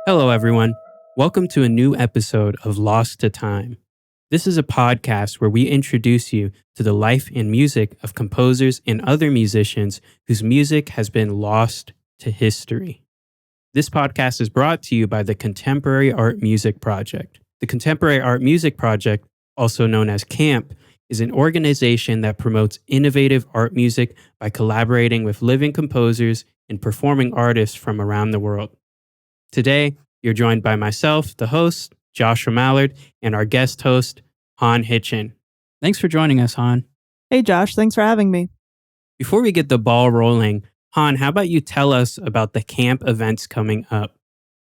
Hello, everyone. Welcome to a new episode of Lost to Time. This is a podcast where we introduce you to the life and music of composers and other musicians whose music has been lost to history. This podcast is brought to you by the Contemporary Art Music Project. The Contemporary Art Music Project, also known as CAMP, is an organization that promotes innovative art music by collaborating with living composers and performing artists from around the world. Today, you're joined by myself, the host, Joshua Mallard, and our guest host, Han Hitchen. Thanks for joining us, Han. Hey, Josh. Thanks for having me. Before we get the ball rolling, Han, how about you tell us about the camp events coming up?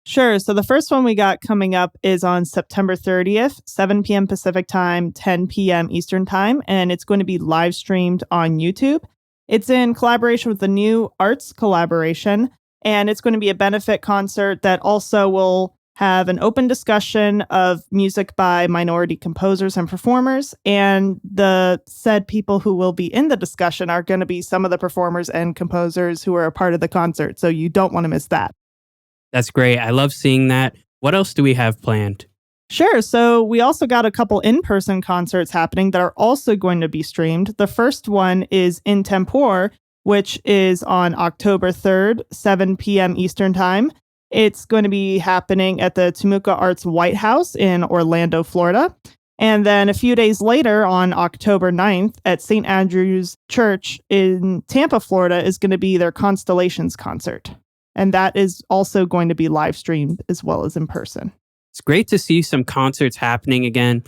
Sure. So the first one we got coming up is on September 30th, 7 p.m. Pacific time, 10 p.m. Eastern time, and it's going to be live streamed on YouTube. It's in collaboration with the New Arts Collaboration, and it's going to be a benefit concert that also will have an open discussion of music by minority composers and performers. And the said people who will be in the discussion are going to be some of the performers and composers who are a part of the concert. So you don't want to miss that. That's great. I love seeing that. What else do we have planned? Sure. So we also got a couple in-person concerts happening that are also going to be streamed. The first one is In Tempore, which is on October 3rd, 7 p.m. Eastern Time. It's going to be happening at the Temuka Arts White House in Orlando, Florida. And then a few days later, on October 9th, at St. Andrew's Church in Tampa, Florida, is going to be their Constellations concert. And that is also going to be live streamed as well as in person. It's great to see some concerts happening again.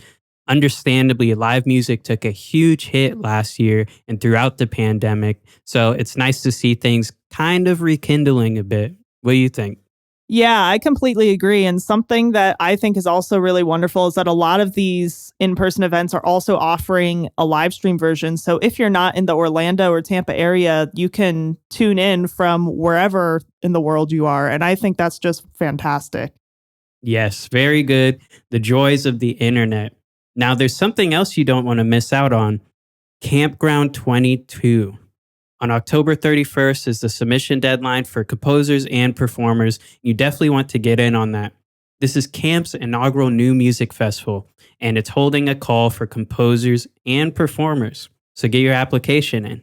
Understandably, live music took a huge hit last year and throughout the pandemic. So it's nice to see things kind of rekindling a bit. What do you think? Yeah, I completely agree. And something that I think is also really wonderful is that a lot of these in-person events are also offering a live stream version. So if you're not in the Orlando or Tampa area, you can tune in from wherever in the world you are. And I think that's just fantastic. Yes, very good. The joys of the internet. Now, there's something else you don't want to miss out on. Campground 22. On October 31st is the submission deadline for composers and performers. You definitely want to get in on that. This is Camp's inaugural new music festival, and it's holding a call for composers and performers. So get your application in.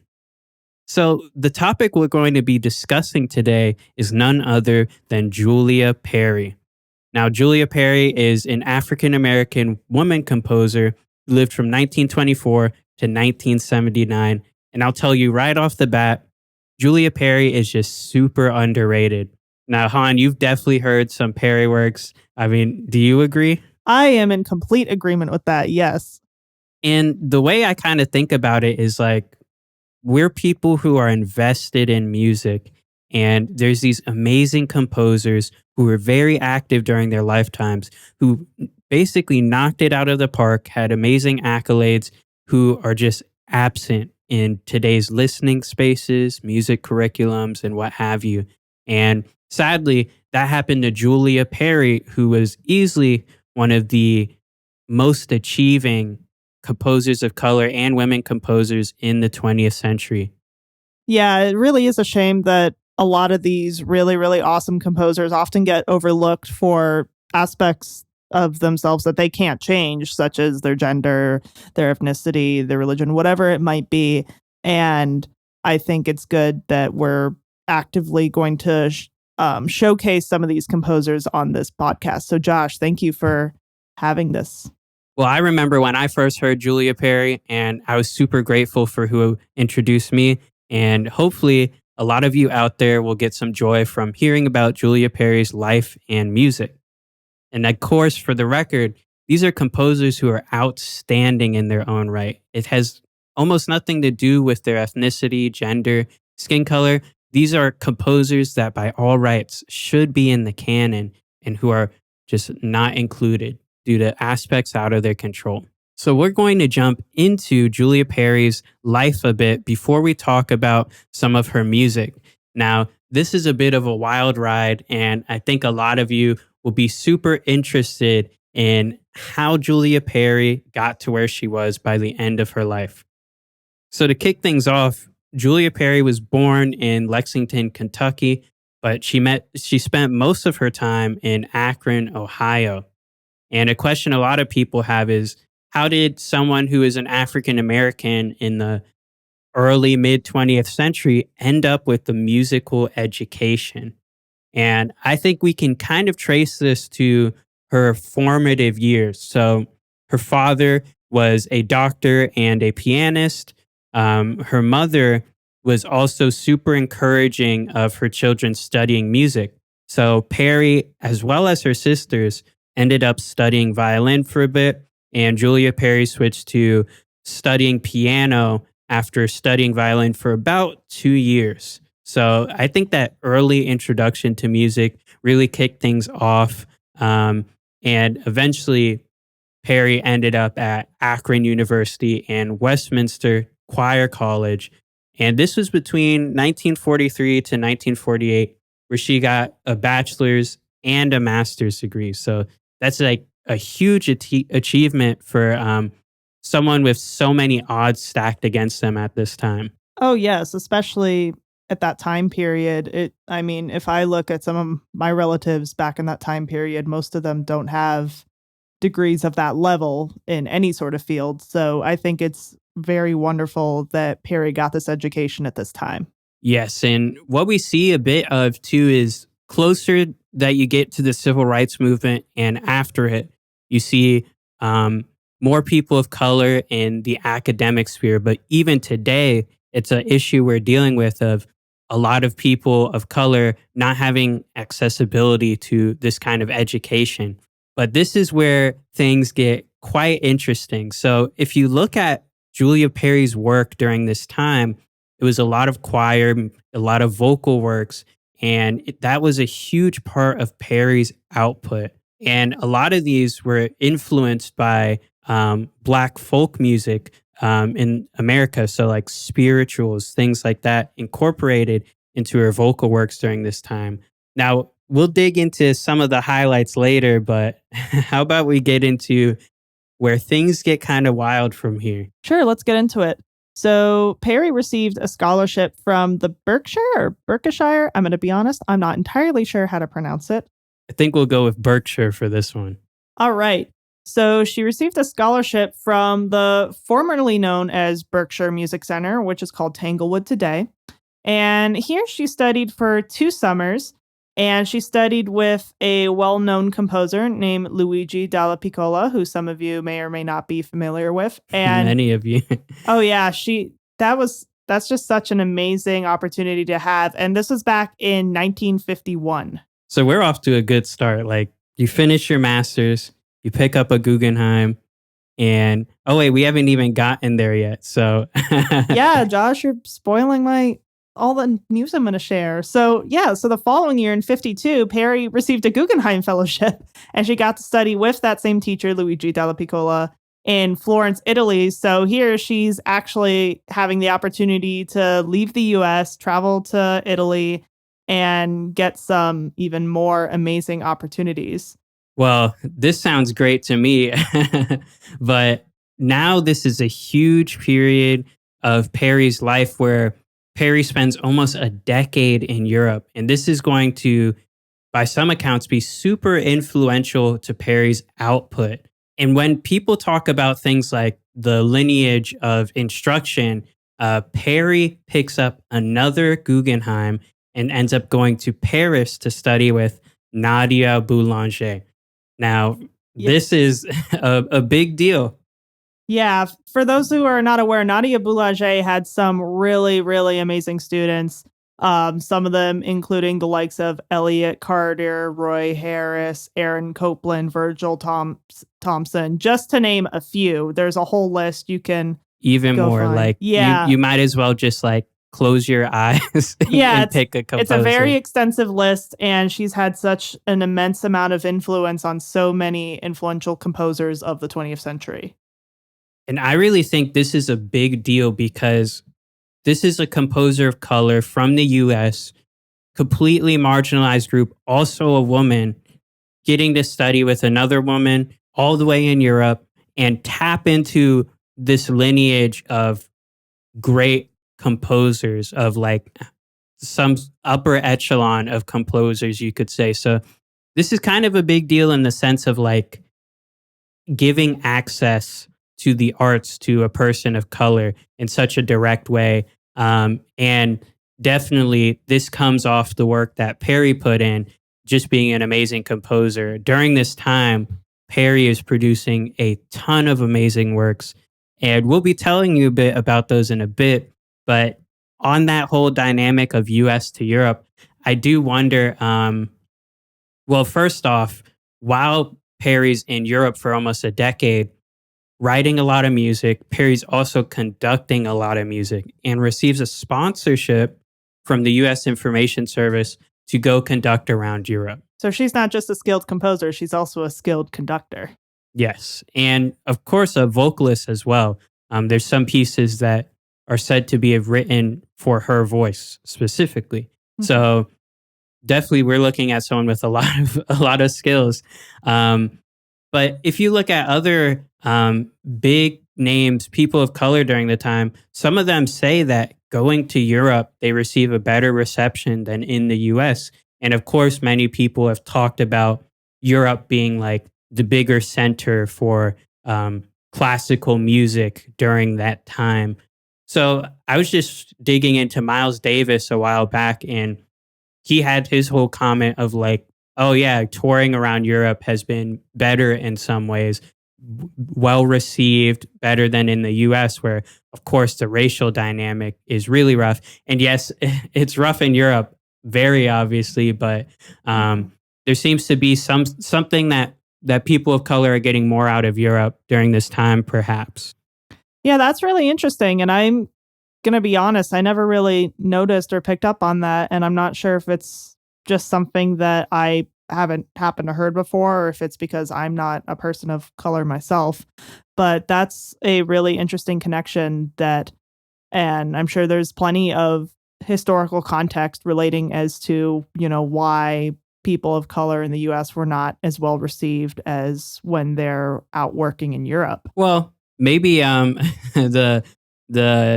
So the topic we're going to be discussing today is none other than Julia Perry. Now, Julia Perry is an African-American woman composer who lived from 1924 to 1979. And I'll tell you right off the bat, Julia Perry is just super underrated. Now, Han, you've definitely heard some Perry works. I mean, do you agree? I am in complete agreement with that, yes. And the way I kind of think about it is like, we're people who are invested in music. And there's these amazing composers who were very active during their lifetimes, who basically knocked it out of the park, had amazing accolades, who are just absent in today's listening spaces, music curriculums, and what have you. And sadly, that happened to Julia Perry, who was easily one of the most achieving composers of color and women composers in the 20th century. Yeah, it really is a shame that a lot of these really, really awesome composers often get overlooked for aspects of themselves that they can't change, such as their gender, their ethnicity, their religion, whatever it might be. And I think it's good that we're actively going to showcase some of these composers on this podcast. So Josh, thank you for having this. Well, I remember when I first heard Julia Perry, and I was super grateful for who introduced me. And hopefully a lot of you out there will get some joy from hearing about Julia Perry's life and music. And of course, for the record, these are composers who are outstanding in their own right. It has almost nothing to do with their ethnicity, gender, skin color. These are composers that by all rights should be in the canon and who are just not included due to aspects out of their control. So we're going to jump into Julia Perry's life a bit before we talk about some of her music. Now, this is a bit of a wild ride, and I think a lot of you will be super interested in how Julia Perry got to where she was by the end of her life. So to kick things off, Julia Perry was born in Lexington, Kentucky but she spent most of her time in Akron, Ohio. And a question a lot of people have is, how did someone who is an African American in the early mid 20th century end up with the musical education? And I think we can kind of trace this to her formative years. So her father was a doctor and a pianist. Her mother was also super encouraging of her children studying music. So Perry, as well as her sisters, ended up studying violin for a bit, and Julia Perry switched to studying piano after studying violin for about 2 years. So I think that early introduction to music really kicked things off. And eventually, Perry ended up at Akron University and Westminster Choir College. And this was between 1943 to 1948, where she got a bachelor's and a master's degree. So that's like a huge achievement for someone with so many odds stacked against them at this time. Oh, yes, especially at that time period. If I look at some of my relatives back in that time period, most of them don't have degrees of that level in any sort of field. So I think it's very wonderful that Perry got this education at this time. Yes. And what we see a bit of too is closer that you get to the civil rights movement and after it, you see more people of color in the academic sphere. But even today, it's an issue we're dealing with of a lot of people of color not having accessibility to this kind of education. But this is where things get quite interesting. So if you look at Julia Perry's work during this time, it was a lot of choir, a lot of vocal works, and that was a huge part of Perry's output. And a lot of these were influenced by Black folk music in America. So like spirituals, things like that, incorporated into her vocal works during this time. Now, we'll dig into some of the highlights later, but how about we get into where things get kind of wild from here? Sure, let's get into it. So Perry received a scholarship from the Berkshire. I'm going to be honest, I'm not entirely sure how to pronounce it. I think we'll go with Berkshire for this one. All right. So she received a scholarship from the formerly known as Berkshire Music Center, which is called Tanglewood today. And here she studied for 2 summers, and she studied with a well-known composer named Luigi Dalla Piccola, who some of you may or may not be familiar with. And many of you. Oh yeah, that's just such an amazing opportunity to have. And this was back in 1951. So we're off to a good start. Like, you finish your master's, you pick up a Guggenheim, and oh wait, we haven't even gotten there yet. So yeah, Josh, you're spoiling all the news I'm going to share. So the following year in 52, Perry received a Guggenheim Fellowship, and she got to study with that same teacher, Luigi Dalla Piccola, in Florence, Italy. So here she's actually having the opportunity to leave the US, travel to Italy, and get some even more amazing opportunities. Well, this sounds great to me, but now this is a huge period of Perry's life where Perry spends almost a decade in Europe. And this is going to, by some accounts, be super influential to Perry's output. And when people talk about things like the lineage of instruction, Perry picks up another Guggenheim and ends up going to Paris to study with Nadia Boulanger. Now, This is a big deal. Yeah, for those who are not aware, Nadia Boulanger had some really, really amazing students. Some of them including the likes of Elliot Carter, Roy Harris, Aaron Copland, Virgil Thompson, just to name a few. There's a whole list you can even go more. find. Like, you might as well just like close your eyes and pick a composer. It's a very extensive list, and she's had such an immense amount of influence on so many influential composers of the 20th century. And I really think this is a big deal because this is a composer of color from the US, completely marginalized group, also a woman, getting to study with another woman all the way in Europe and tap into this lineage of great composers of like some upper echelon of composers, you could say. So this is kind of a big deal in the sense of like giving access to the arts to a person of color in such a direct way. And definitely this comes off the work that Perry put in, just being an amazing composer. During this time, Perry is producing a ton of amazing works, and we'll be telling you a bit about those in a bit. But on that whole dynamic of US to Europe, I do wonder, well, first off, while Perry's in Europe for almost a decade, writing a lot of music, Perry's also conducting a lot of music and receives a sponsorship from the US Information Service to go conduct around Europe. So she's not just a skilled composer, she's also a skilled conductor. Yes. And of course, a vocalist as well. There's some pieces that are said to be written for her voice specifically. Mhm. So definitely we're looking at someone with a lot of skills. But if you look at other big names, people of color during the time, some of them say that going to Europe, they receive a better reception than in the US. And of course, many people have talked about Europe being like the bigger center for classical music during that time. So I was just digging into Miles Davis a while back, and he had his whole comment of like, oh yeah, touring around Europe has been better in some ways, well received, better than in the US, where of course the racial dynamic is really rough. And yes, it's rough in Europe, very obviously, but there seems to be something that people of color are getting more out of Europe during this time, perhaps. Yeah, that's really interesting. And I'm going to be honest, I never really noticed or picked up on that. And I'm not sure if it's just something that I haven't happened to heard before, or if it's because I'm not a person of color myself. But that's a really interesting connection and I'm sure there's plenty of historical context relating as to, why people of color in the US were not as well received as when they're out working in Europe. Well, maybe the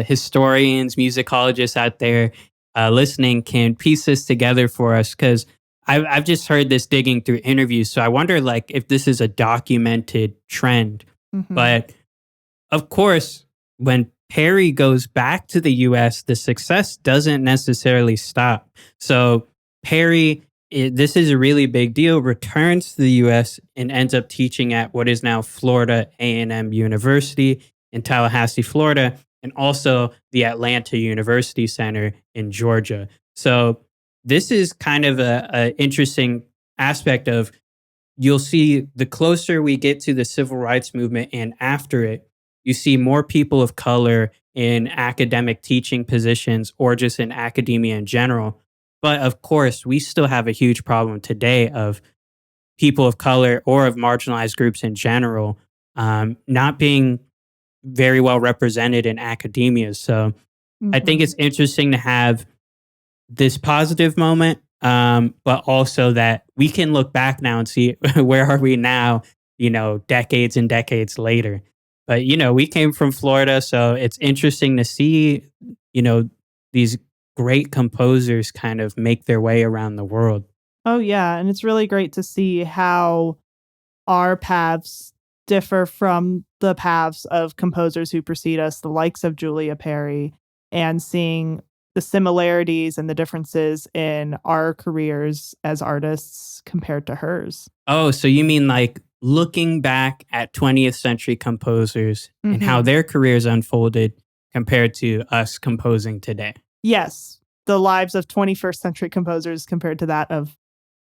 historians, musicologists out there listening can piece this together for us, because I've just heard this digging through interviews. So I wonder like if this is a documented trend. Mhm. But of course, when Perry goes back to the US, the success doesn't necessarily stop. So Perry, this is a really big deal, returns to the US and ends up teaching at what is now Florida A&M University in Tallahassee, Florida, and also the Atlanta University Center in Georgia. So this is kind of a interesting aspect of, you'll see the closer we get to the civil rights movement and after it, you see more people of color in academic teaching positions or just in academia in general. But of course, we still have a huge problem today of people of color or of marginalized groups in general not being very well represented in academia. So I think it's interesting to have this positive moment, but also that we can look back now and see where are we now, decades and decades later. But, we came from Florida, so it's interesting to see, these great composers kind of make their way around the world. Oh, yeah. And it's really great to see how our paths differ from the paths of composers who precede us, the likes of Julia Perry, and seeing the similarities and the differences in our careers as artists compared to hers. Oh, so you mean like looking back at 20th century composers and how their careers unfolded compared to us composing today? Yes, the lives of 21st century composers compared to that of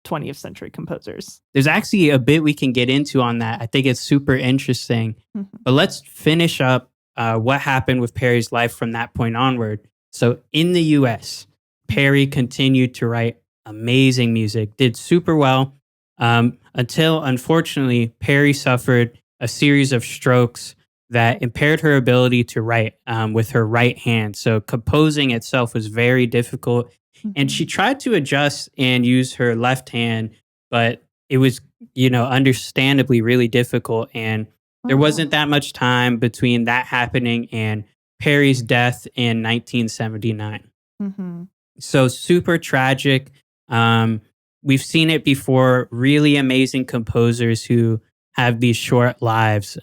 20th century composers. There's actually a bit we can get into on that. I think it's super interesting. But let's finish up what happened with Perry's life from that point onward. So in the US, Perry continued to write amazing music, did super well, until unfortunately Perry suffered a series of strokes that impaired her ability to write with her right hand. So composing itself was very difficult. And she tried to adjust and use her left hand, but it was, understandably really difficult. And there wasn't that much time between that happening and Perry's death in 1979. So super tragic. We've seen it before. Really amazing composers who have these short lives.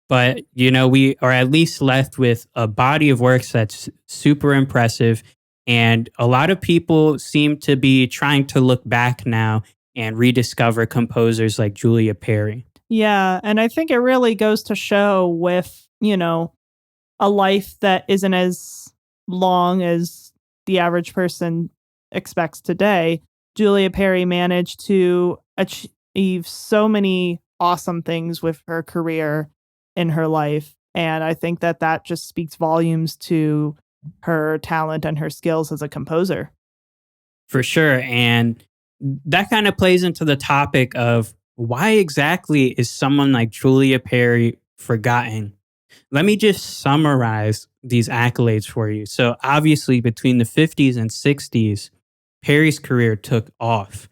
But we are at least left with a body of works that's super impressive, and a lot of people seem to be trying to look back now and rediscover composers like Julia Perry. Yeah, and I think it really goes to show with, a life that isn't as long as the average person expects today. Julia Perry managed to achieve so many awesome things with her career in her life. And I think that that just speaks volumes to her talent and her skills as a composer. For sure. And that kind of plays into the topic of why exactly is someone like Julia Perry forgotten? Let me just summarize these accolades for you. So, obviously, between the 50s and 60s, Perry's career took off.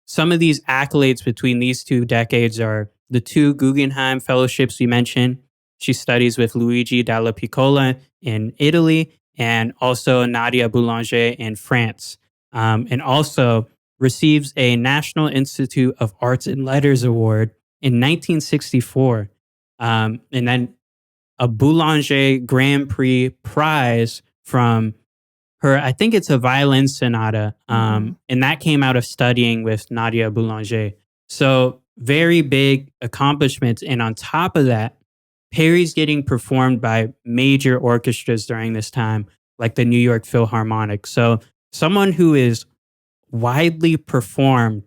Some of these accolades between these two decades are the two Guggenheim Fellowships we mentioned. She studies with Luigi Dalla Piccola in Italy and also Nadia Boulanger in France. And also receives a National Institute of Arts and Letters Award in 1964. And then a Boulanger Grand Prix prize from her, I think it's a violin sonata, and that came out of studying with Nadia Boulanger. So very big accomplishments. And on top of that, Perry's getting performed by major orchestras during this time, like the New York Philharmonic. So someone who is widely performed,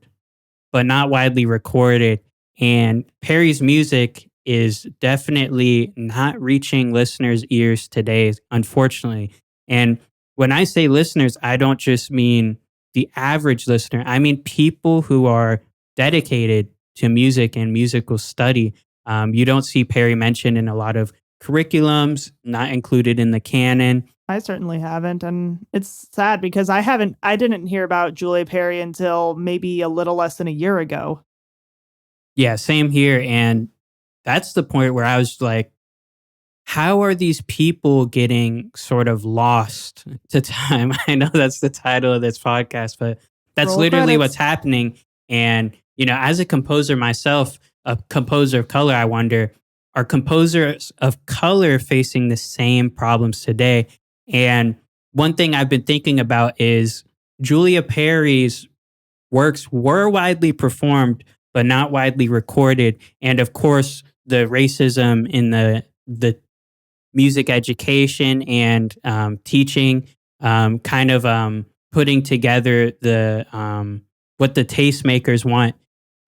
but not widely recorded. And Perry's music is definitely not reaching listeners' ears today, unfortunately. And when I say listeners, I don't just mean the average listener. I mean people who are dedicated to music and musical study. You don't see Perry mentioned in a lot of curriculums, not included in the canon. I certainly haven't. And it's sad because I didn't hear about Julia Perry until maybe a little less than a year ago. Yeah, same here. And that's the point where I was like, how are these people getting sort of lost to time? I know that's the title of this podcast, but that's Roll literally credits. what's happening. And, as a composer myself, a composer of color, I wonder, are composers of color facing the same problems today? And one thing I've been thinking about is Julia Perry's works were widely performed, but not widely recorded. And of course, the racism in the music education and teaching, putting together the what the tastemakers want,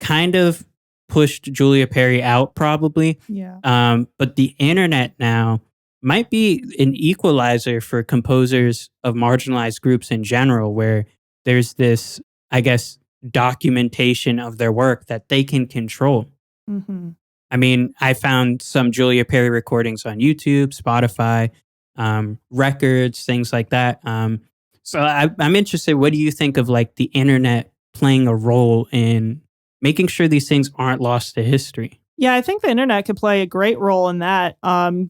kind of pushed Julia Perry out, probably. Yeah. But the internet now might be an equalizer for composers of marginalized groups in general, where there's this, I guess, documentation of their work that they can control. Mm-hmm. I mean, I found some Julia Perry recordings on YouTube, Spotify, records, things like that. So I'm interested. What do you think of like the internet playing a role in making sure these things aren't lost to history? Yeah, I think the internet could play a great role in that,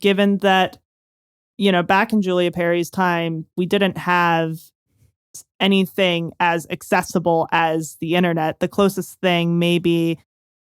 given that, back in Julia Perry's time, we didn't have anything as accessible as the internet. The closest thing maybe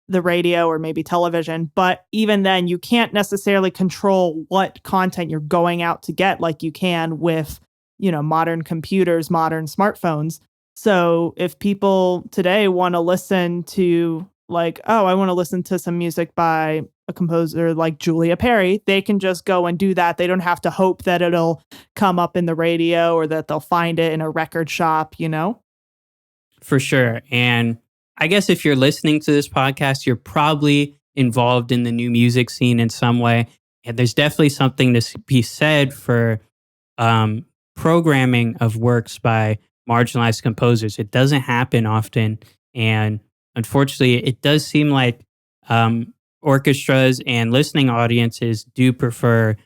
the radio or maybe television. But even then, you can't necessarily control what content you're going out to get like you can with, modern computers, modern smartphones. So if people today want to listen to I want to listen to some music by a composer like Julia Perry, they can just go and do that. They don't have to hope that it'll come up in the radio or that they'll find it in a record shop. For sure. And I guess if you're listening to this podcast, you're probably involved in the new music scene in some way. And there's definitely something to be said for programming of works by marginalized composers. It doesn't happen often. And unfortunately, it does seem like orchestras and listening audiences do prefer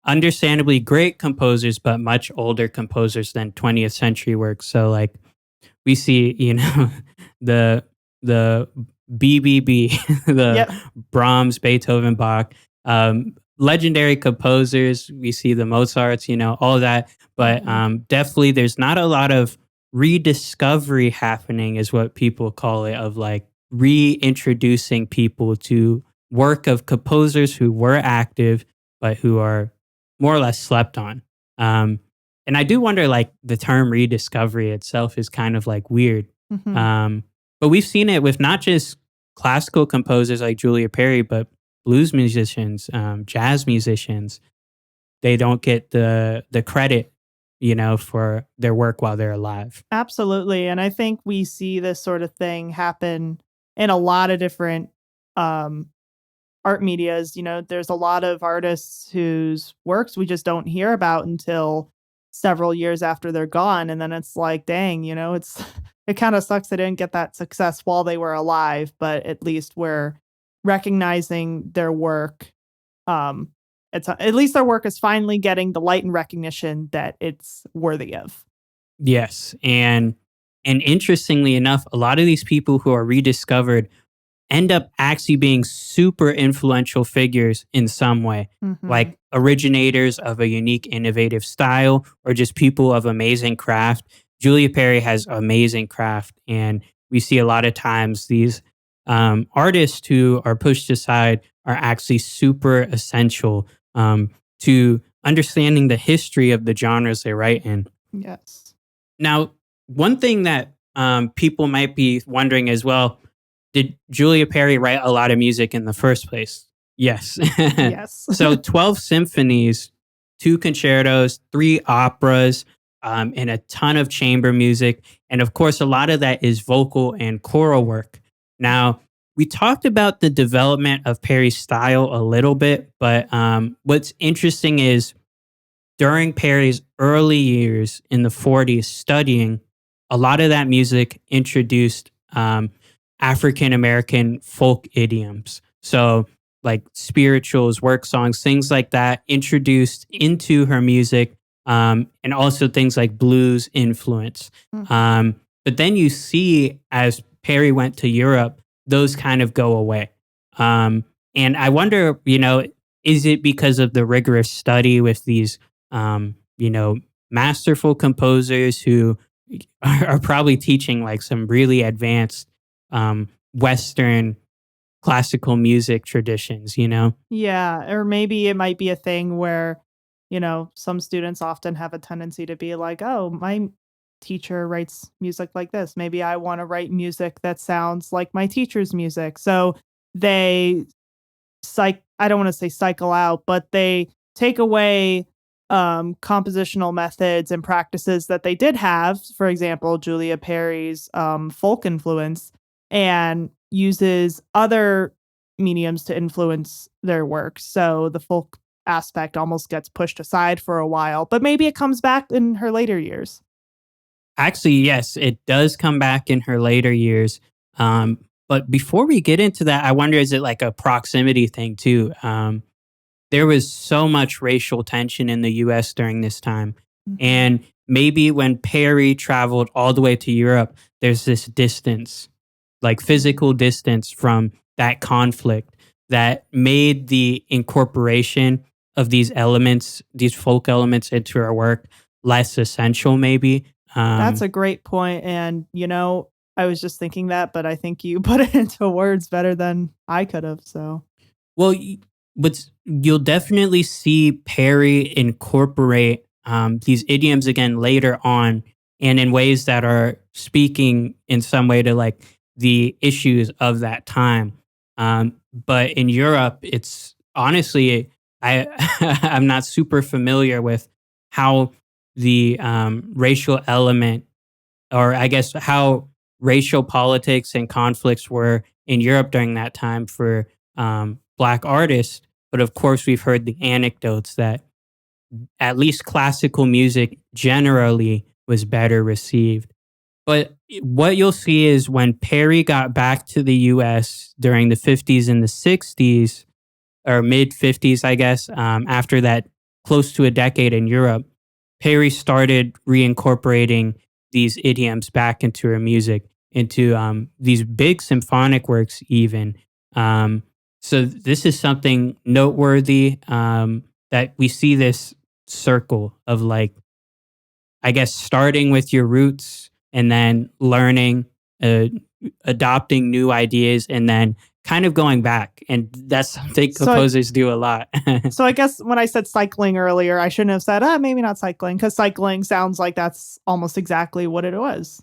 understandably great composers, but much older composers than 20th century works. So like we see, the BBB, the Yep. Brahms, Beethoven, Bach, legendary composers. We see the Mozarts, all of that. But definitely there's not a lot of rediscovery happening, is what people call it, of like reintroducing people to work of composers who were active, but who are more or less slept on. And I do wonder, like, the term rediscovery itself is kind of like weird. But we've seen it with not just classical composers like Julia Perry, but blues musicians, jazz musicians. They don't get the credit, for their work while they're alive. Absolutely. And I think we see this sort of thing happen in a lot of different art medias. There's a lot of artists whose works we just don't hear about until several years after they're gone. And then it's like, dang, it kind of sucks they didn't get that success while they were alive, but at least we're recognizing their work. At least their work is finally getting the light and recognition that it's worthy of. Yes. And interestingly enough, a lot of these people who are rediscovered end up actually being super influential figures in some way, like originators of a unique, innovative style, or just people of amazing craft. Julia Perry has amazing craft, and we see a lot of times these artists who are pushed aside are actually super essential to understanding the history of the genres they write in. Yes. Now, one thing that people might be wondering as well, did Julia Perry write a lot of music in the first place? Yes. Yes. So 12 symphonies, 2 concertos, 3 operas, and a ton of chamber music. And of course, a lot of that is vocal and choral work. Now, we talked about the development of Perry's style a little bit, but what's interesting is during Perry's early years in the 40s studying, a lot of that music introduced African-American folk idioms. So like spirituals, work songs, things like that introduced into her music, and also things like blues influence. But then you see, as Perry went to Europe, those kind of go away. And I wonder, is it because of the rigorous study with these, masterful composers who are probably teaching like some really advanced Western classical music traditions, Yeah, or maybe it might be a thing where, some students often have a tendency to be like, oh, my teacher writes music like this. Maybe I want to write music that sounds like my teacher's music. So they I don't want to say cycle out, but they take away compositional methods and practices that they did have. For example, Julia Perry's folk influence, and uses other mediums to influence their work. So the folk aspect almost gets pushed aside for a while, but maybe it comes back in her later years. Actually, yes, it does come back in her later years. But before we get into that, I wonder, is it like a proximity thing too? There was so much racial tension in the US during this time. And maybe when Perry traveled all the way to Europe, there's this distance, like physical distance from that conflict, that made the incorporation of these elements, these folk elements into her work less essential, maybe. That's a great point. And, I was just thinking that, but I think you put it into words better than I could have. So, Well, but you'll definitely see Perry incorporate these idioms again later on, and in ways that are speaking in some way to like the issues of that time. But in Europe, it's honestly, I'm not super familiar with how the racial element, or I guess how racial politics and conflicts were in Europe during that time for Black artists. But of course, we've heard the anecdotes that at least classical music generally was better received. But what you'll see is when Perry got back to the US during the 50s and the 60s, or mid 50s, I guess, after that close to a decade in Europe, Perry started reincorporating these idioms back into her music, into these big symphonic works even. So this is something noteworthy, that we see this circle of like, I guess, starting with your roots and then learning, uh, adopting new ideas, and then kind of going back. And that's something So I, composers do a lot. so I guess when I said cycling earlier, I shouldn't have said, maybe not cycling, because cycling sounds like that's almost exactly what it was.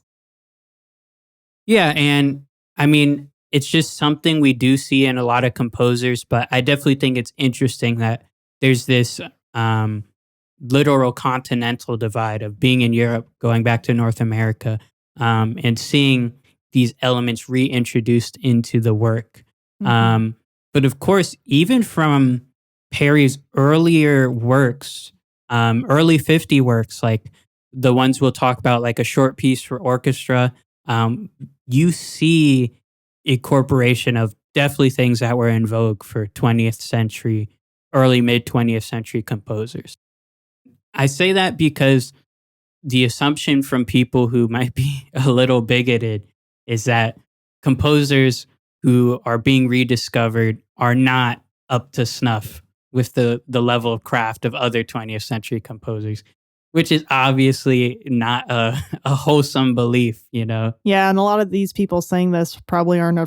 Yeah. And I mean, it's just something we do see in a lot of composers, but I definitely think it's interesting that there's this um, literal continental divide of being in Europe, going back to North America, and seeing these elements reintroduced into the work. Mhm. But of course, even from Perry's earlier works, early 50 works, like the ones we'll talk about, like a short piece for orchestra, um, you see incorporation of definitely things that were in vogue for 20th century, early mid 20th century composers. I say that because the assumption from people who might be a little bigoted is that composers who are being rediscovered are not up to snuff with the level of craft of other 20th century composers, which is obviously not a wholesome belief, you know? Yeah, and a lot of these people saying this probably aren't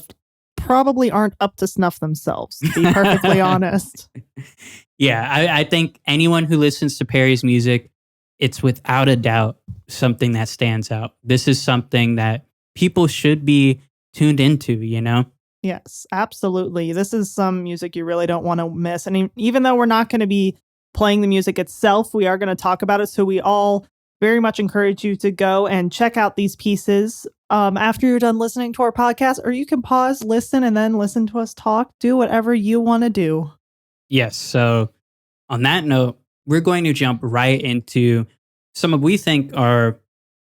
up to snuff themselves, to be perfectly honest. Yeah, I think anyone who listens to Perry's music, it's without a doubt something that stands out. This is something that people should be tuned into, you know? Yes, absolutely. This is some music you really don't want to miss. And even though we're not going to be playing the music itself, we are going to talk about it. So we all very much encourage you to go and check out these pieces after you're done listening to our podcast, or you can pause, listen, and then listen to us talk. Do whatever you want to do. Yes. So on that note, we're going to jump right into some of we think are,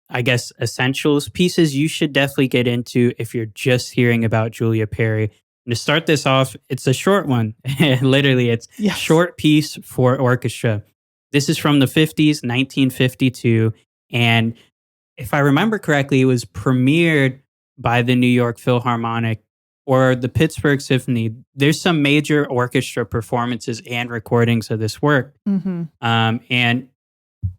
I guess, essentials pieces you should definitely get into if you're just hearing about Julia Perry. And to start this off, it's a short one. Literally, it's Yes. short piece for orchestra. This is from the 50s, 1952. And if I remember correctly, it was premiered by the New York Philharmonic or the Pittsburgh Symphony. There's some major orchestra performances and recordings of this work. Mm-hmm. And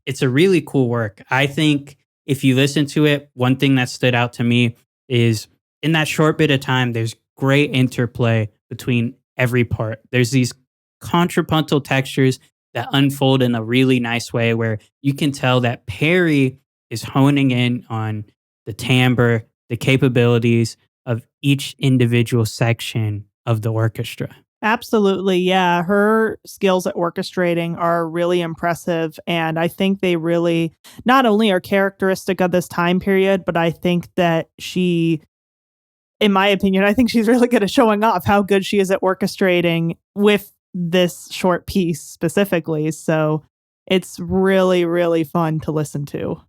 it's a really cool work. I think if you listen to it, one thing that stood out to me is in that short bit of time, there's great interplay between every part. There's these contrapuntal textures that unfold in a really nice way where you can tell that Perry is honing in on the timbre, the capabilities of each individual section of the orchestra. Absolutely. Yeah. Her skills at orchestrating are really impressive. And I think they really not only are characteristic of this time period, but I think that in my opinion, I think she's really good at showing off how good she is at orchestrating with this short piece specifically. So it's really, really fun to listen to.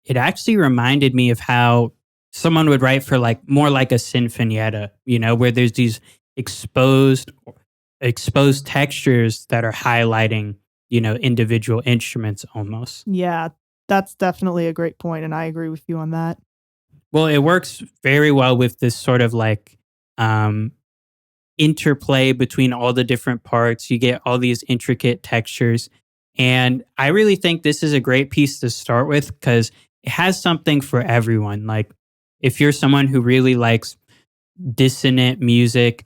It actually reminded me of how someone would write for like more like a sinfonietta, you know, where there's these exposed textures that are highlighting, you know, individual instruments almost. Yeah, that's definitely a great point, and I agree with you on that. Well, it works very well with this sort of like um interplay between all the different parts. You get all these intricate textures. And I really think this is a great piece to start with because it has something for everyone. Like, if you're someone who really likes dissonant music,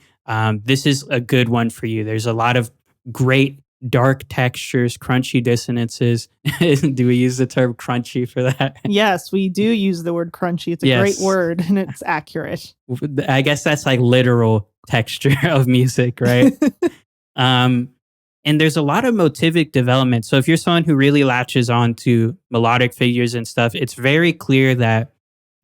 this is a good one for you. There's a lot of great dark textures, crunchy dissonances. Do we use the term crunchy for that? Yes, we do use the word crunchy. It's a Yes. great word and it's accurate. I guess that's like literal texture of music, right? And there's a lot of motivic development. So if you're someone who really latches on to melodic figures and stuff, it's very clear that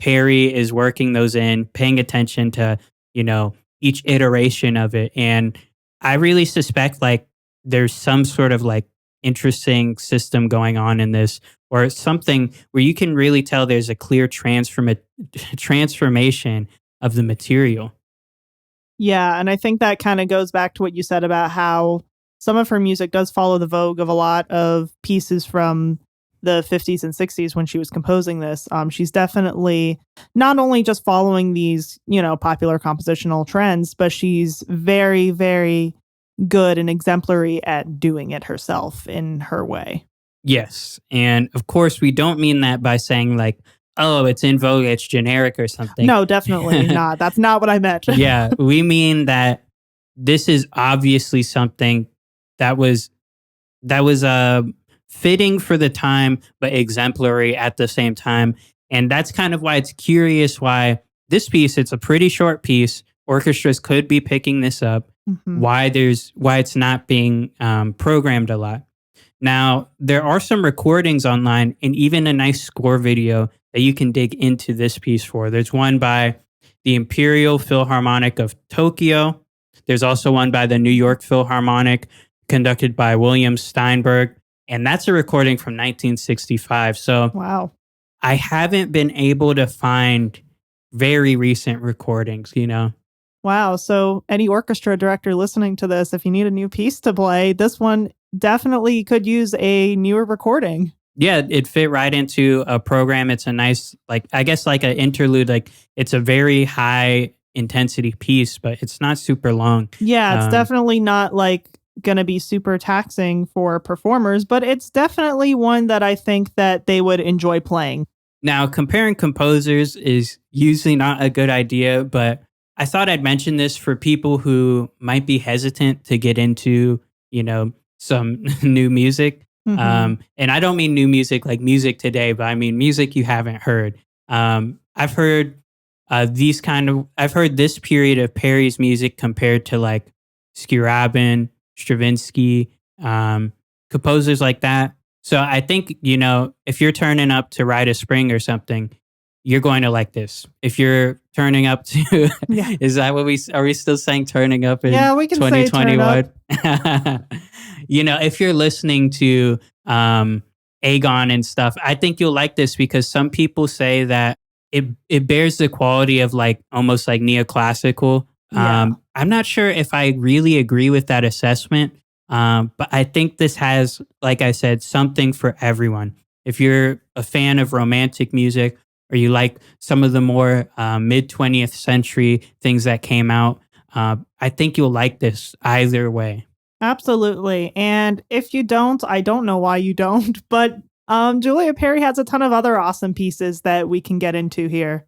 Perry is working those in, paying attention to, you know, each iteration of it. And I really suspect like there's some sort of like interesting system going on in this, or something where you can really tell there's a clear transformation of the material. Yeah, and I think that kind of goes back to what you said about how some of her music does follow the vogue of a lot of pieces from the 50s and 60s when she was composing this. She's definitely not only just following these, popular compositional trends, but she's very, very good and exemplary at doing it herself in her way. Yes. And of course, we don't mean that by saying like, oh, it's in vogue, it's generic or something. No, definitely not. That's not what I meant. Yeah. We mean that this is obviously something that was fitting for the time, but exemplary at the same time. And that's kind of why it's curious why this piece, it's a pretty short piece. Orchestras could be picking this up. Mm-hmm. Why it's not being programmed a lot. Now, there are some recordings online and even a nice score video that you can dig into this piece for. There's one by the Imperial Philharmonic of Tokyo. There's also one by the New York Philharmonic, conducted by William Steinberg. And that's a recording from 1965. So wow. I haven't been able to find very recent recordings, Wow. So any orchestra director listening to this, if you need a new piece to play, this one definitely could use a newer recording. Yeah, it fit right into a program. It's a nice, I guess like an interlude. Like it's a very high intensity piece, but it's not super long. Yeah, it's definitely not going to be super taxing for performers, but it's definitely one that I think that they would enjoy playing. Now, comparing composers is usually not a good idea, but I thought I'd mention this for people who might be hesitant to get into, some new music. Mm-hmm. And I don't mean new music like music today, but I mean music you haven't heard. I've heard I've heard this period of Perry's music compared to like Scriabin, Stravinsky, composers like that. So I think, if you're turning up to Rite of Spring or something, you're going to like this. If you're turning up to, yeah. Is that what are we still saying turning up in we can 2021? If you're listening to Agon and stuff, I think you'll like this because some people say that it bears the quality of like almost like neoclassical. Yeah. I'm not sure if I really agree with that assessment, but I think this has, like I said, something for everyone. If you're a fan of romantic music or you like some of the more mid 20th century things that came out, I think you'll like this either way. Absolutely. And if you don't, I don't know why you don't, but Julia Perry has a ton of other awesome pieces that we can get into here.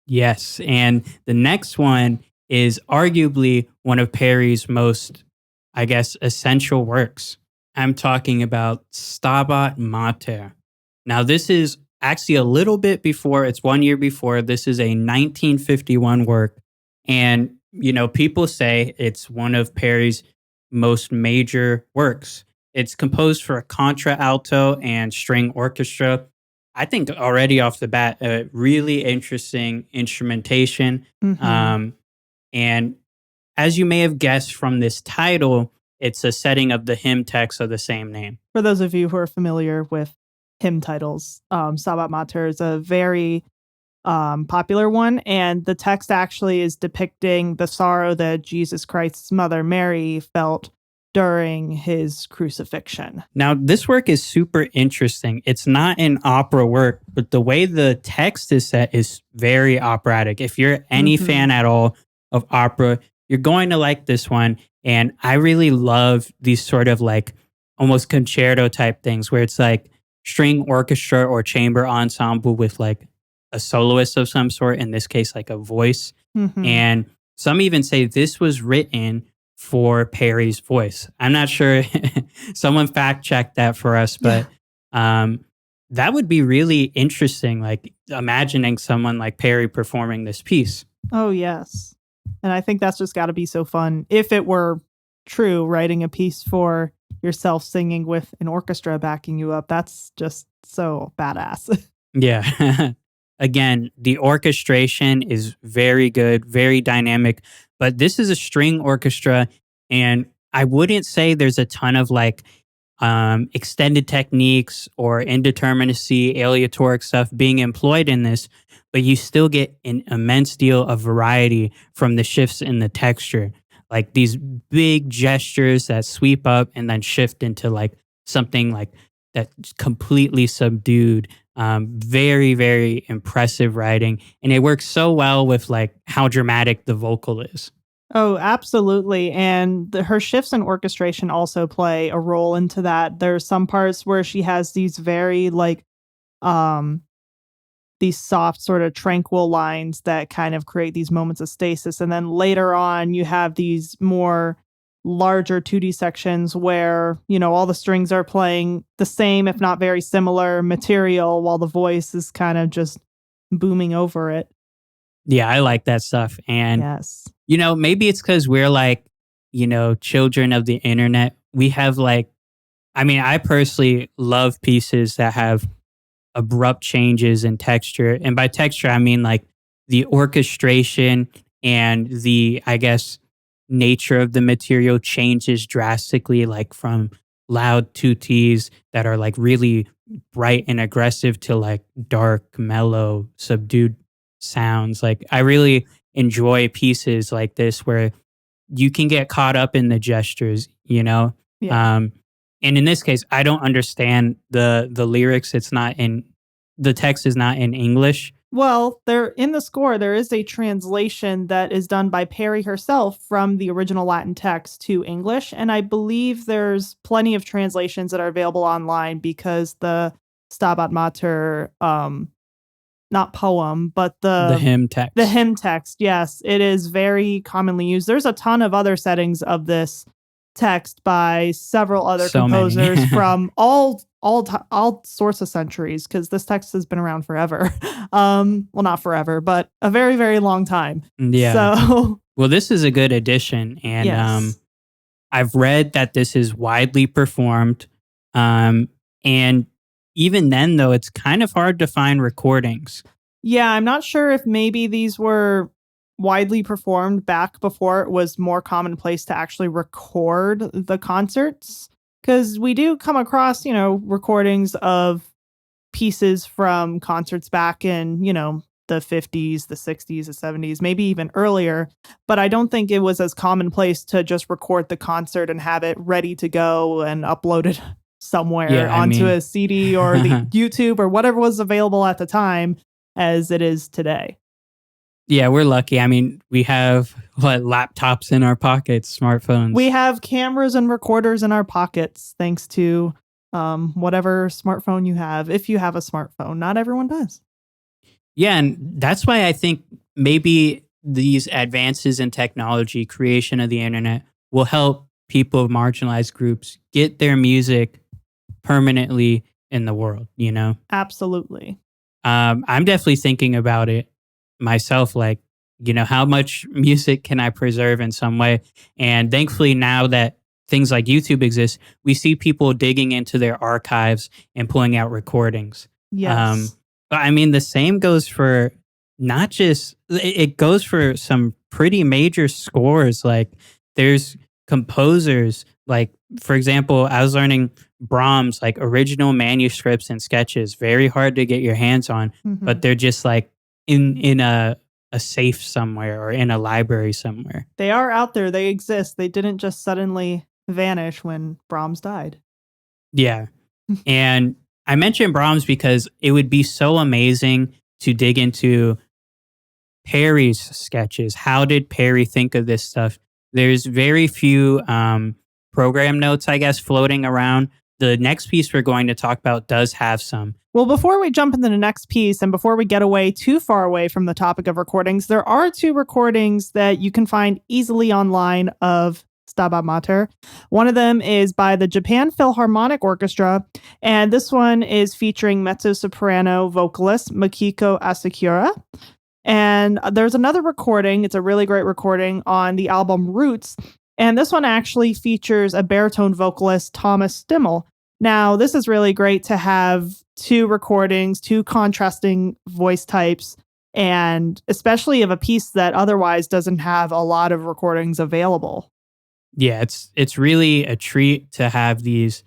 Yes. And the next one is arguably one of Perry's most, I guess, essential works. I'm talking about Stabat Mater. Now, this is actually a little bit before, it's 1 year before. This is a 1951 work. And, people say it's one of Perry's most major works. It's composed for a contralto and string orchestra. I think already off the bat, a really interesting instrumentation. Mm-hmm. And as you may have guessed from this title, it's a setting of the hymn text of the same name. For those of you who are familiar with hymn titles, Stabat Mater is a very popular one, and the text actually is depicting the sorrow that Jesus Christ's mother Mary felt during his crucifixion. Now, this work is super interesting. It's not an opera work, but the way the text is set is very operatic. If you're any fan at all of opera, you're going to like this one. And I really love these sort of like almost concerto type things where it's like string orchestra or chamber ensemble with like a soloist of some sort, in this case, like a voice. Mm-hmm. And some even say this was written for Perry's voice. I'm not sure. Someone fact checked that for us, but that would be really interesting. Like imagining someone like Perry performing this piece. Oh, yes. And I think that's just got to be so fun. If it were true, writing a piece for yourself, singing with an orchestra backing you up, that's just so badass. Yeah. Again, the orchestration is very good, very dynamic, but this is a string orchestra, and I wouldn't say there's a ton of like extended techniques or indeterminacy, aleatoric stuff being employed in this, but you still get an immense deal of variety from the shifts in the texture, like these big gestures that sweep up and then shift into like something like that's completely subdued. Very, very impressive writing. And it works so well with like how dramatic the vocal is. Oh, absolutely. And her shifts in orchestration also play a role into that. There's some parts where she has these very um these soft sort of tranquil lines that kind of create these moments of stasis. And then later on you have these more larger 2D sections where, all the strings are playing the same, if not very similar material, while the voice is kind of just booming over it. Yeah, I like that stuff. And, Yes. maybe it's because we're like, children of the internet. We have like, I mean, I personally love pieces that have abrupt changes in texture. And by texture, I mean like the orchestration and the, I guess, nature of the material changes drastically, like from loud tutis that are like really bright and aggressive to like dark, mellow, subdued sounds. Like I really enjoy pieces like this where you can get caught up in the gestures. Yeah. And in this case, I don't understand the lyrics. The text is not in English. Well, there in the score there is a translation that is done by Perry herself from the original Latin text to English, and I believe there's plenty of translations that are available online because the Stabat Mater not poem, but The hymn text. the hymn text, yes, it is very commonly used. There's a ton of other settings of this text by several other So many. composers from all sorts of centuries, because this text has been around forever. Well, not forever, but a very, very long time. Yeah. So Well, this is a good addition, and yes. I've read that this is widely performed, and even then, though, it's kind of hard to find recordings. Yeah, I'm not sure if maybe these were widely performed back before it was more commonplace to actually record the concerts. Because we do come across, recordings of pieces from concerts back in, the 50s, the 60s, the 70s, maybe even earlier. But I don't think it was as commonplace to just record the concert and have it ready to go and upload it somewhere Yeah, I onto mean, a CD or the YouTube or whatever was available at the time as it is today. yeah, we're lucky. I mean, we have laptops in our pockets, smartphones. We have cameras and recorders in our pockets thanks to whatever smartphone you have. If you have a smartphone, not everyone does. Yeah, and that's why I think maybe these advances in technology, creation of the internet, will help people of marginalized groups get their music permanently in the world. Absolutely. I'm definitely thinking about it myself, like, how much music can I preserve in some way? And thankfully, now that things like YouTube exist, we see people digging into their archives and pulling out recordings. Yes. But I mean, the same goes for not just, it goes for some pretty major scores. Like, there's composers, like, for example, I was learning Brahms, like original manuscripts and sketches, very hard to get your hands on, but they're just like in a safe somewhere or in a library somewhere. They are out there. They exist. They didn't just suddenly vanish when Brahms died. Yeah. And I mentioned Brahms because it would be so amazing to dig into Perry's sketches. How did Perry think of this stuff? There's very few program notes, I guess, floating around. The next piece we're going to talk about does have some. Well, before we jump into the next piece and before we get away too far away from the topic of recordings, there are two recordings that you can find easily online of Stabat Mater. One of them is by the Japan Philharmonic Orchestra, and this one is featuring mezzo-soprano vocalist Makiko Asakura. And there's another recording, it's a really great recording on the album Roots, and this one actually features a baritone vocalist, Thomas Stimmel. Now, this is really great to have two recordings, two contrasting voice types, and especially of a piece that otherwise doesn't have a lot of recordings available. Yeah, it's really a treat to have these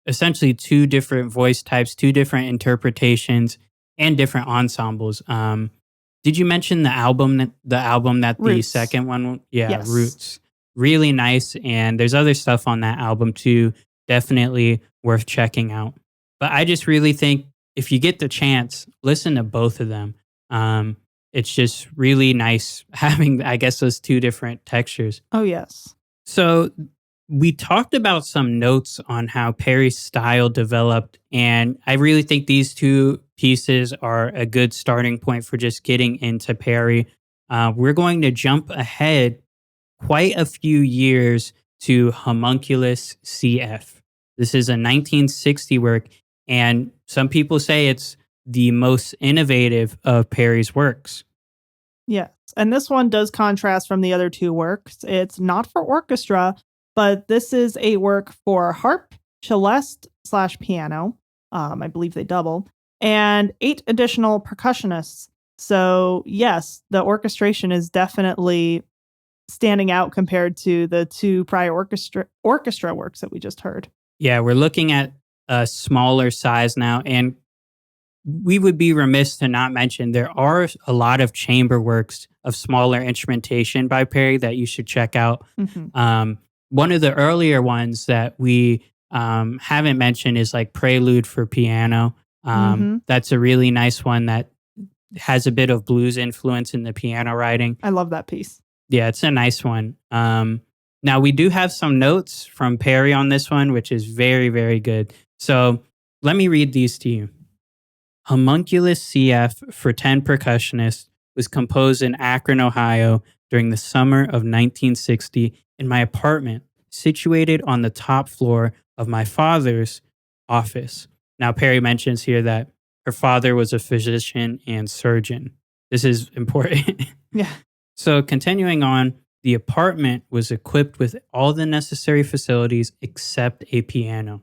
essentially two different voice types, two different interpretations, and different ensembles. Did you mention the album that the Roots. second one? Yeah, Yes. Roots. Really nice, and there's other stuff on that album too. Definitely worth checking out. But I just really think if you get the chance, listen to both of them. It's just really nice having, I guess, those two different textures. Oh, yes. So we talked about some notes on how Perry's style developed, and I really think these two pieces are a good starting point for just getting into Perry. We're going to jump ahead quite a few years to Homunculus Cf. This is a 1960 work, and some people say it's the most innovative of Perry's works. Yes. And this one does contrast from the other two works. It's not for orchestra, but this is a work for harp, celeste slash piano. I believe they double, and 8 additional percussionists. So, yes, the orchestration is definitely standing out compared to the 2 prior orchestra works that we just heard. Yeah, we're looking at a smaller size now, and we would be remiss to not mention there are a lot of chamber works of smaller instrumentation by Perry that you should check out. One of the earlier ones that we haven't mentioned is like Prelude for Piano. That's a really nice one that has a bit of blues influence in the piano writing. I love that piece. Yeah, it's a nice one. Now, we do have some notes from Perry on this one, which is very, very good. So let me read these to you. Homunculus Cf for 10 percussionists was composed in Akron, Ohio during the summer of 1960 in my apartment, situated on the top floor of my father's office. Now, Perry mentions here that her father was a physician and surgeon. This is important. Yeah. So continuing on, the apartment was equipped with all the necessary facilities except a piano.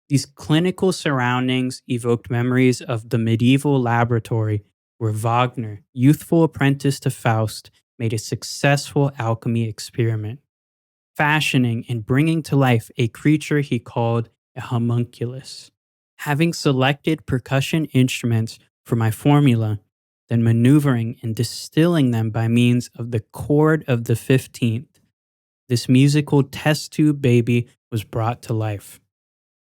These clinical surroundings evoked memories of the medieval laboratory where Wagner, youthful apprentice to Faust, made a successful alchemy experiment, fashioning and bringing to life a creature he called a homunculus. Having selected percussion instruments for my formula, then maneuvering and distilling them by means of the chord of the 15th, this musical test tube baby was brought to life.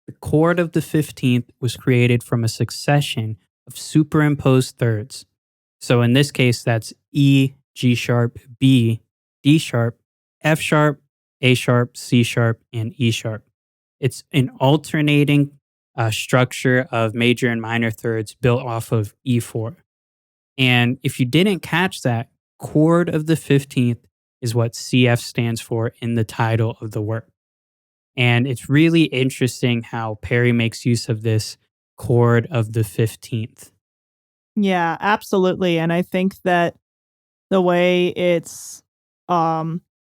The chord of the 15th was created from a succession of superimposed thirds. So in this case, that's E, G sharp, B, D sharp, F sharp, A sharp, C sharp, and E sharp. It's an alternating structure of major and minor thirds built off of E4. And if you didn't catch that, chord of the 15th is what CF stands for in the title of the work. And it's really interesting how Perry makes use of this chord of the 15th. Yeah, absolutely. And I think that the way it's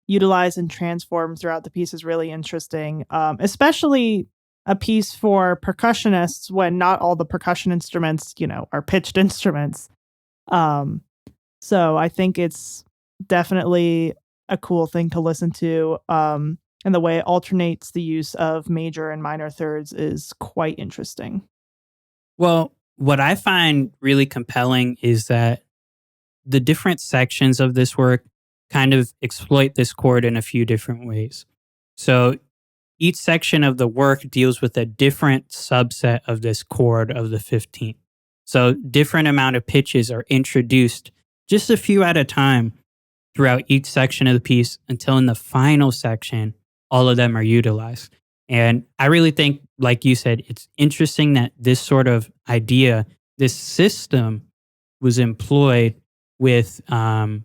utilized and transformed throughout the piece is really interesting, especially a piece for percussionists when not all the percussion instruments, are pitched instruments. So I think it's definitely a cool thing to listen to. And the way it alternates the use of major and minor thirds is quite interesting. Well, what I find really compelling is that the different sections of this work kind of exploit this chord in a few different ways. So each section of the work deals with a different subset of this chord of the 15th. So different amount of pitches are introduced just a few at a time throughout each section of the piece until in the final section, all of them are utilized. And I really think, like you said, it's interesting that this sort of idea, this system was employed with a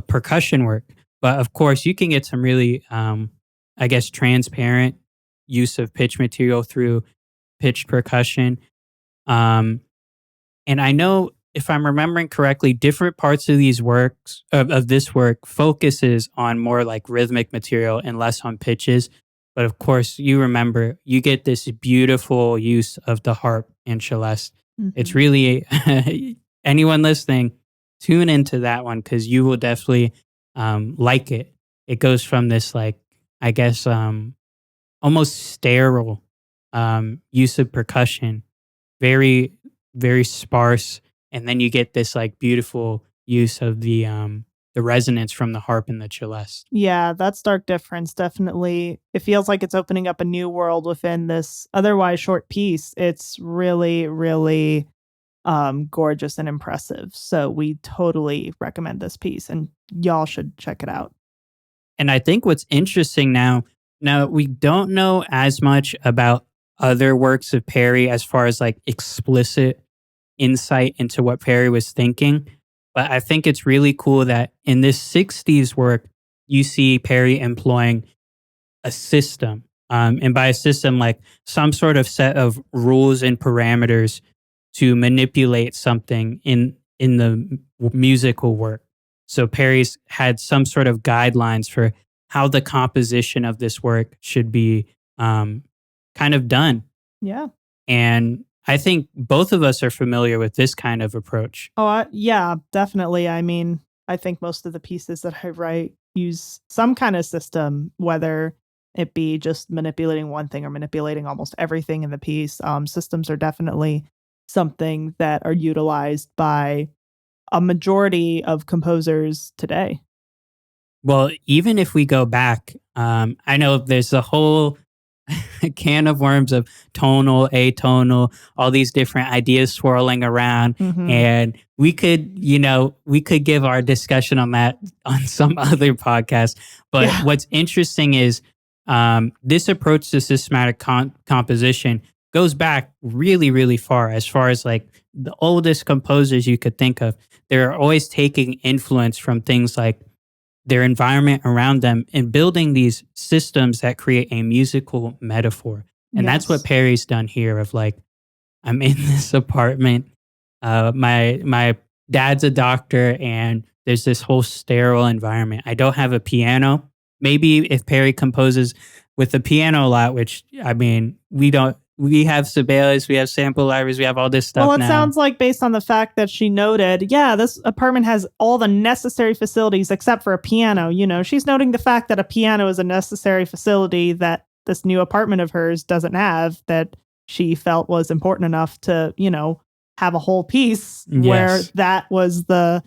percussion work. But of course, you can get some really, transparent use of pitch material through pitched percussion. And I know, if I'm remembering correctly, different parts of these works, of this work, focuses on more like rhythmic material and less on pitches. But of course, you remember, you get this beautiful use of the harp and celeste. It's really, anyone listening, tune into that one because you will definitely like it. It goes from this, almost sterile use of percussion, very, very sparse. And then you get this like beautiful use of the the resonance from the harp and the celeste. Yeah, that stark difference definitely. It feels like it's opening up a new world within this otherwise short piece. It's really, really gorgeous and impressive. So we totally recommend this piece, and y'all should check it out. And I think what's interesting now we don't know as much about other works of Perry as far as like explicit insight into what Perry was thinking. But I think it's really cool that in this 60s work, you see Perry employing a system. And by a system, like some sort of set of rules and parameters to manipulate something in the musical work. So Perry's had some sort of guidelines for how the composition of this work should be kind of done. Yeah. And I think both of us are familiar with this kind of approach. Oh, yeah, definitely. I mean, I think most of the pieces that I write use some kind of system, whether it be just manipulating one thing or manipulating almost everything in the piece. Systems are definitely something that are utilized by a majority of composers today. Well, even if we go back, I know there's a whole can of worms of tonal, atonal, all these different ideas swirling around. And we could give our discussion on that on some other podcast. But what's interesting is this approach to systematic composition goes back really, really far as like the oldest composers you could think of. They're always taking influence from things like their environment around them and building these systems that create a musical metaphor. And that's what Perry's done here of like, I'm in this apartment. My dad's a doctor and there's this whole sterile environment. I don't have a piano. Maybe if Perry composes with the piano a lot, which I mean, we have Sibelius, we have sample libraries, we have all this stuff. Well, it now. Sounds like based on the fact that she noted, this apartment has all the necessary facilities except for a piano. You know, she's noting the fact that a piano is a necessary facility that this new apartment of hers doesn't have, that she felt was important enough to, have a whole piece where that was the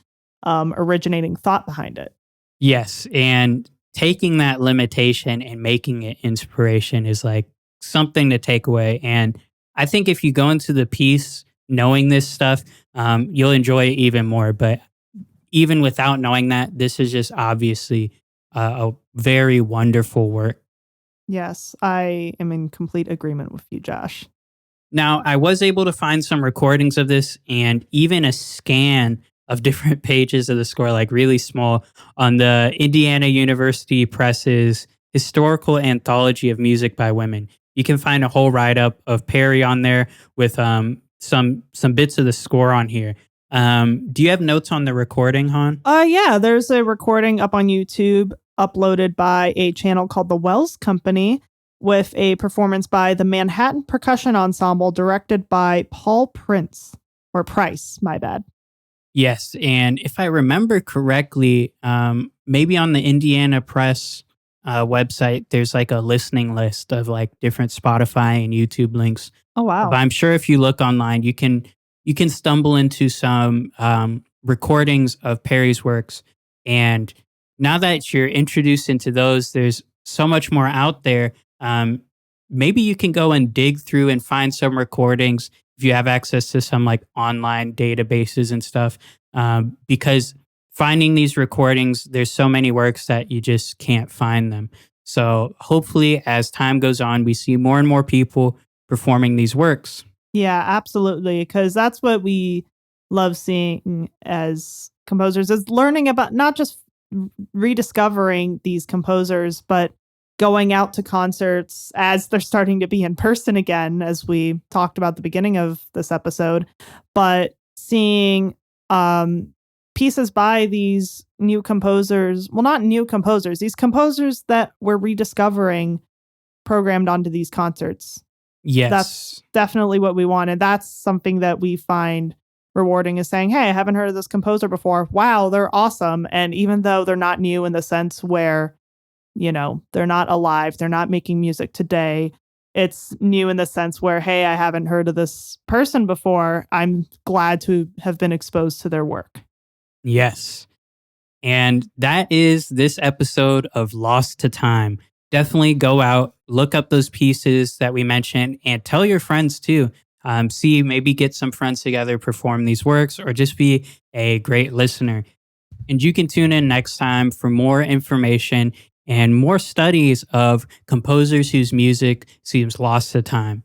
originating thought behind it. Yes. And taking that limitation and making it inspiration is like something to take away. And I think if you go into the piece knowing this stuff, you'll enjoy it even more. But even without knowing that, this is just obviously a very wonderful work. Yes, I am in complete agreement with you, Josh. Now, I was able to find some recordings of this and even a scan of different pages of the score, like really small, on the Indiana University Press's Historical Anthology of Music by Women. You can find a whole write-up of Perry on there with some bits of the score on here. Do you have notes on the recording, Han? Yeah, there's a recording up on YouTube uploaded by a channel called The Wells Company with a performance by the Manhattan Percussion Ensemble directed by Paul Price, my bad. Yes, and if I remember correctly, maybe on the Indiana Press website, there's like a listening list of like different Spotify and YouTube links. Oh, wow. But I'm sure if you look online, you can stumble into some recordings of Perry's works. And now that you're introduced into those, there's so much more out there. Maybe you can go and dig through and find some recordings if you have access to some like online databases and stuff. Because finding these recordings, there's so many works that you just can't find them. So hopefully as time goes on, we see more and more people performing these works. Yeah, absolutely. Because that's what we love seeing as composers, is learning about not just rediscovering these composers, but going out to concerts as they're starting to be in person again, as we talked about at the beginning of this episode, but seeing pieces by these new composers, well, not new composers, these composers that we're rediscovering programmed onto these concerts. Yes. That's definitely what we want. And that's something that we find rewarding, is saying, hey, I haven't heard of this composer before. Wow, they're awesome. And even though they're not new in the sense where, they're not alive, they're not making music today, it's new in the sense where, hey, I haven't heard of this person before. I'm glad to have been exposed to their work. Yes. And that is this episode of Lost to Time. Definitely go out, look up those pieces that we mentioned, and tell your friends too. See, maybe get some friends together, perform these works, or just be a great listener. And you can tune in next time for more information and more studies of composers whose music seems lost to time.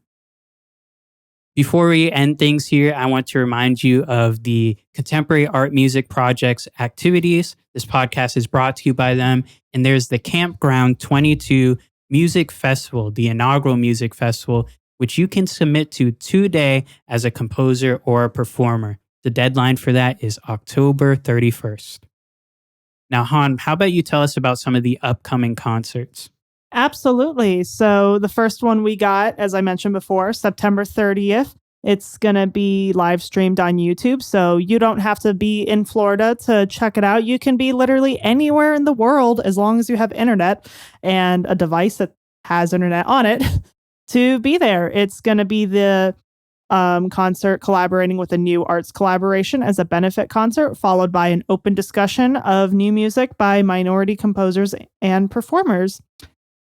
Before we end things here, I want to remind you of the Contemporary Art Music Project's activities. This podcast is brought to you by them. And there's the Campground 22 Music Festival, the inaugural music festival, which you can submit to today as a composer or a performer. The deadline for that is October 31st. Now, Han, how about you tell us about some of the upcoming concerts? Absolutely. So the first one we got, as I mentioned before, September 30th. It's going to be live streamed on YouTube. So you don't have to be in Florida to check it out. You can be literally anywhere in the world as long as you have internet and a device that has internet on it to be there. It's going to be the concert collaborating with a new arts collaboration as a benefit concert, followed by an open discussion of new music by minority composers and performers.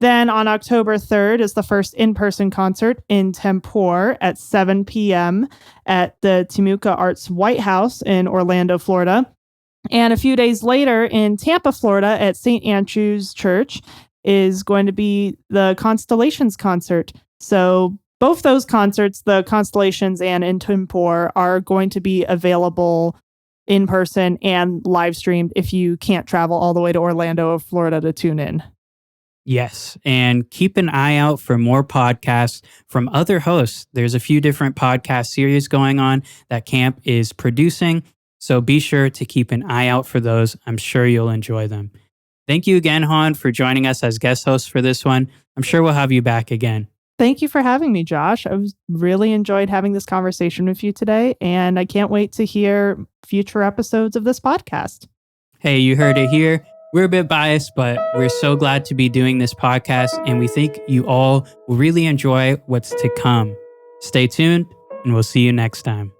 Then on October 3rd is the first in-person concert in Tempore at 7 p.m. at the Timucua Arts White House in Orlando, Florida. And a few days later in Tampa, Florida at St. Andrew's Church is going to be the Constellations concert. So both those concerts, the Constellations and in Tempore, are going to be available in person and live streamed if you can't travel all the way to Orlando, Florida to tune in. Yes, and keep an eye out for more podcasts from other hosts. There's a few different podcast series going on that Camp is producing, so be sure to keep an eye out for those. I'm sure you'll enjoy them. Thank you again, Han, for joining us as guest host for this one. I'm sure we'll have you back again. Thank you for having me, Josh. I really enjoyed having this conversation with you today, and I can't wait to hear future episodes of this podcast. Hey, you heard it here. We're a bit biased, but we're so glad to be doing this podcast, and we think you all will really enjoy what's to come. Stay tuned, and we'll see you next time.